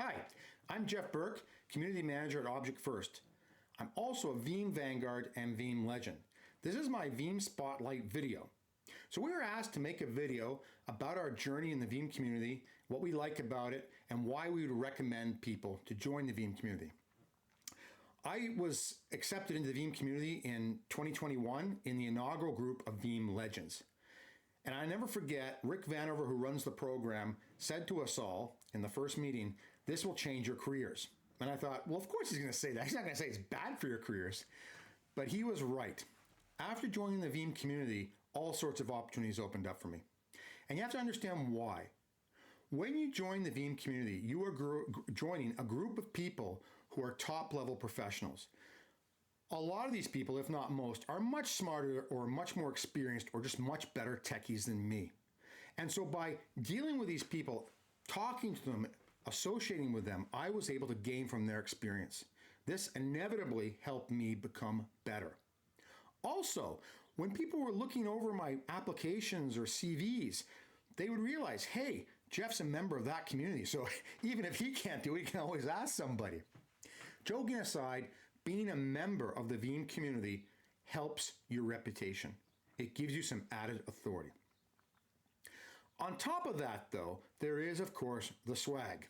Hi, I'm Jeff Burke, Community Manager at Object First. I'm also a Veeam Vanguard and Veeam Legend. This is my Veeam Spotlight video. So we were asked to make a video about our journey in the Veeam community, what we like about it, and why we would recommend people to join the Veeam community. I was accepted into the Veeam community in 2021 in the inaugural group of Veeam Legends. And I never forget, Rick Vanover, who runs the program, said to us all in the first meeting, "This will change your careers." And I thought, well, of course he's going to say that. He's not going to say it's bad for your careers. But he was right. After joining the Veeam community, all sorts of opportunities opened up for me. And you have to understand why. When you join the Veeam community, you are joining a group of people who are top-level professionals. A lot of these people, if not most, are much smarter or much more experienced or just much better techies than me. And so by dealing with these people, talking to them, associating with them, I was able to gain from their experience. This inevitably helped me become better. Also, when people were looking over my applications or CVs, they would realize, hey, Jeff's a member of that community, so even if he can't do it, he can always ask somebody. Joking aside, being a member of the Veeam community helps your reputation. It gives you some added authority. On top of that, though, there is, of course, the swag.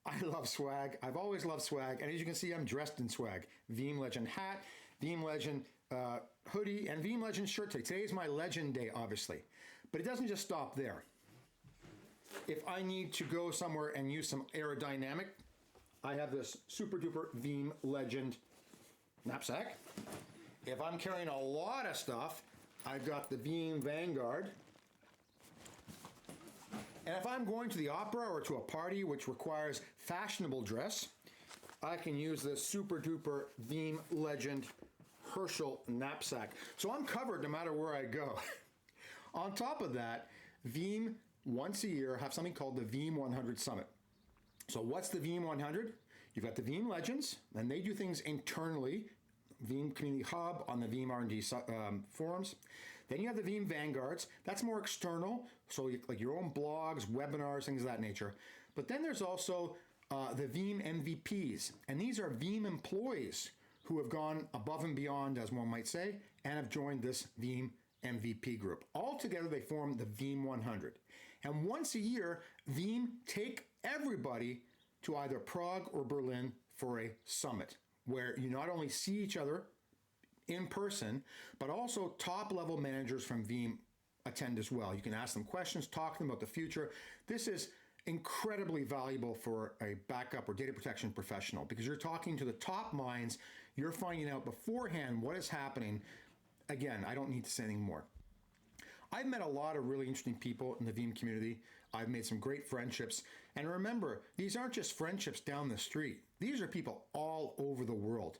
I love swag. I've always loved swag. And as you can see, I'm dressed in swag. Veeam Legend hat, Veeam Legend hoodie, and Veeam Legend shirt today. Today is my Legend day, obviously. But it doesn't just stop there. If I need to go somewhere and use some aerodynamic, I have this super duper Veeam Legend knapsack. If I'm carrying a lot of stuff, I've got the Veeam Vanguard. And if I'm going to the opera or to a party which requires fashionable dress, I can use this super duper Veeam Legend Herschel knapsack. So I'm covered no matter where I go. On top of that, Veeam once a year have something called the Veeam 100 Summit. So what's the Veeam 100? You've got the Veeam Legends, and they do things internally, Veeam Community Hub on the Veeam R&D forums. Then you have the Veeam Vanguards. That's more external, so like your own blogs, webinars, things of that nature. But then there's also the Veeam MVPs, and these are Veeam employees who have gone above and beyond, as one might say, and have joined this Veeam MVP group. Altogether, they form the Veeam 100. And once a year, Veeam take everybody to either Prague or Berlin for a summit, where you not only see each other in person, but also top-level managers from Veeam attend as well. You can ask them questions, talk to them about the future. This is incredibly valuable for a backup or data protection professional because you're talking to the top minds. You're finding out beforehand what is happening. Again, I don't need to say anything more. I've met a lot of really interesting people in the Veeam community. I've made some great friendships. And remember, these aren't just friendships down the street. These are people all over the world.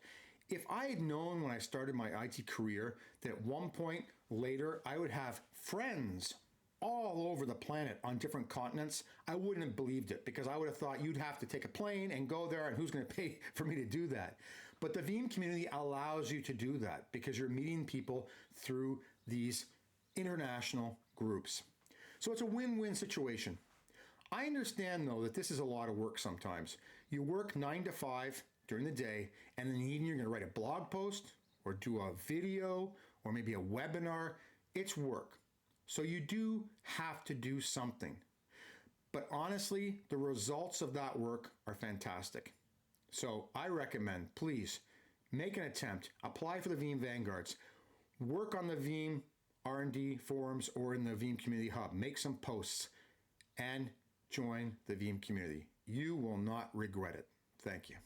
If I had known when I started my IT career that at one point later I would have friends all over the planet on different continents, I wouldn't have believed it because I would have thought you'd have to take a plane and go there, and who's going to pay for me to do that? But the Veeam community allows you to do that because you're meeting people through these international groups. So it's a win-win situation. I understand, though, that this is a lot of work sometimes. You work 9 to 5 during the day, and in the evening you're going to write a blog post or do a video or maybe a webinar. It's work. So you do have to do something. But honestly, the results of that work are fantastic. So I recommend, please, make an attempt. Apply for the Veeam Vanguards. Work on the Veeam R&D forums or in the Veeam Community Hub. Make some posts and join the Veeam community. You will not regret it. Thank you.